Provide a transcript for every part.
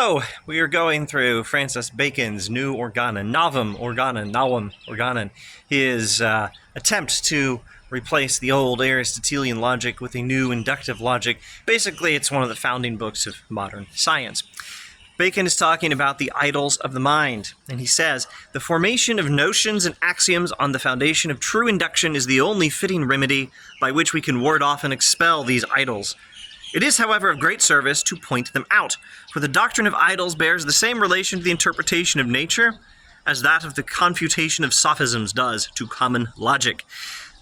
So, we are going through Francis Bacon's New Organon, Novum Organon, Novum Organon, his attempt to replace the old Aristotelian logic with a new inductive logic. Basically, it's one of the founding books of modern science. Bacon is talking about the idols of the mind, and he says, the formation of notions and axioms on the foundation of true induction is the only fitting remedy by which we can ward off and expel these idols. It is, however, of great service to point them out, for the doctrine of idols bears the same relation to the interpretation of nature as that of the confutation of sophisms does to common logic.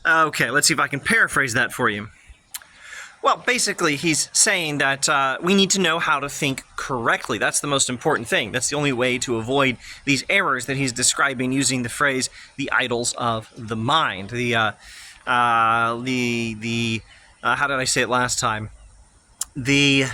Okay, let's see if I can paraphrase that for you. Well, basically, he's saying that we need to know how to think correctly. That's the most important thing. That's the only way to avoid these errors that he's describing using the phrase, the idols of the mind. How did I say it last time? The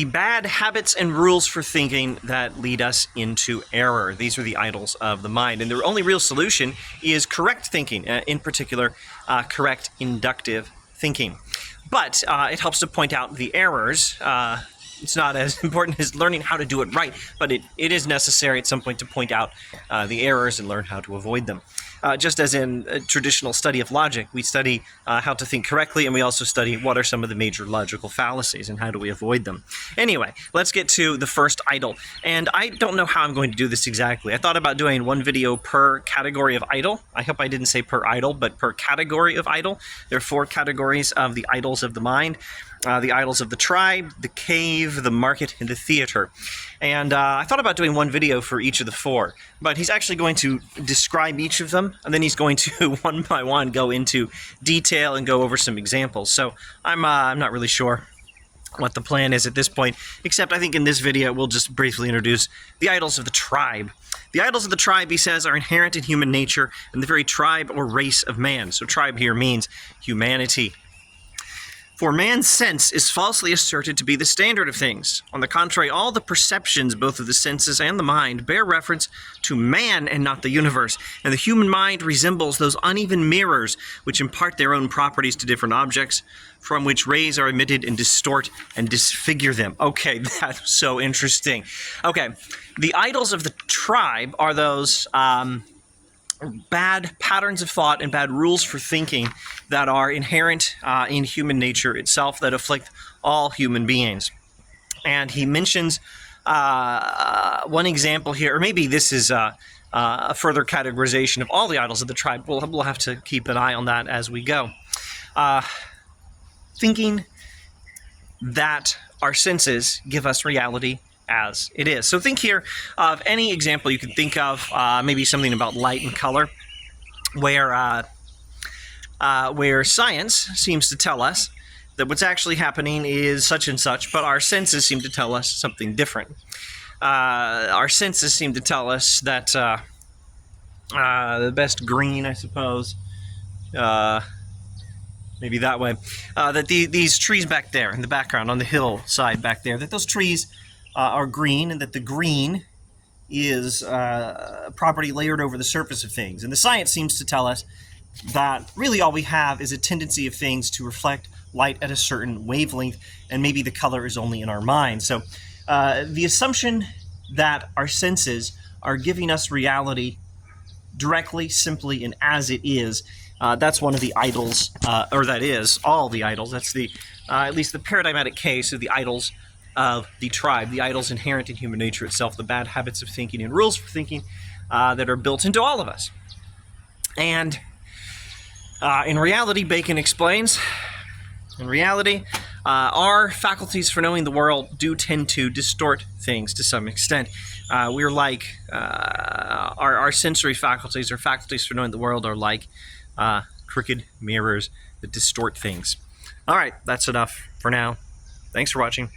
bad habits and rules for thinking that lead us into error. These are the idols of the mind. And the only real solution is correct thinking, in particular, correct inductive thinking. But it helps to point out the errors. It's not as important as learning how to do it right, but it is necessary at some point to point out the errors and learn how to avoid them. Just as in a traditional study of logic, we study how to think correctly, and we also study what are some of the major logical fallacies and how do we avoid them. Anyway, let's get to the first idol. And I don't know how I'm going to do this exactly. I thought about doing one video per category of idol. I hope I didn't say per idol, but per category of idol. There are 4 categories of the idols of the mind. The idols of the tribe, the cave, the market, and the theater. And I thought about doing one video for each of the 4, but he's actually going to describe each of them, and then he's going to, one by one, go into detail and go over some examples. So I'm not really sure what the plan is at this point, except I think in this video we'll just briefly introduce the idols of the tribe. The idols of the tribe, he says, are inherent in human nature and the very tribe or race of man. So tribe here means humanity. For man's sense is falsely asserted to be the standard of things. On the contrary, all the perceptions, both of the senses and the mind, bear reference to man and not the universe. And the human mind resembles those uneven mirrors which impart their own properties to different objects, from which rays are emitted and distort and disfigure them. Okay, that's so interesting. Okay, the idols of the tribe are those bad patterns of thought and bad rules for thinking that are inherent in human nature itself that afflict all human beings. And he mentions one example here, or maybe this is a further categorization of all the idols of the tribe. We'll have to keep an eye on that as we go. Thinking that our senses give us reality as it is. So think here of any example you could think of, maybe something about light and color, where science seems to tell us that what's actually happening is such and such, but our senses seem to tell us something different. Our senses seem to tell us that the best green, I suppose, maybe that way, that these trees back there in the background on the hillside back there, that those trees are green, and that the green is a property layered over the surface of things. And the science seems to tell us that really all we have is a tendency of things to reflect light at a certain wavelength, and maybe the color is only in our mind. So the assumption that our senses are giving us reality directly, simply, and as it is, that's one of the idols, or that is all the idols. That's the at least the paradigmatic case of the idols of the tribe, the idols inherent in human nature itself, the bad habits of thinking and rules for thinking that are built into all of us. And in reality, Bacon explains, in reality, our faculties for knowing the world do tend to distort things to some extent. We're like, our sensory faculties, or faculties for knowing the world, are like crooked mirrors that distort things. All right, that's enough for now. Thanks for watching.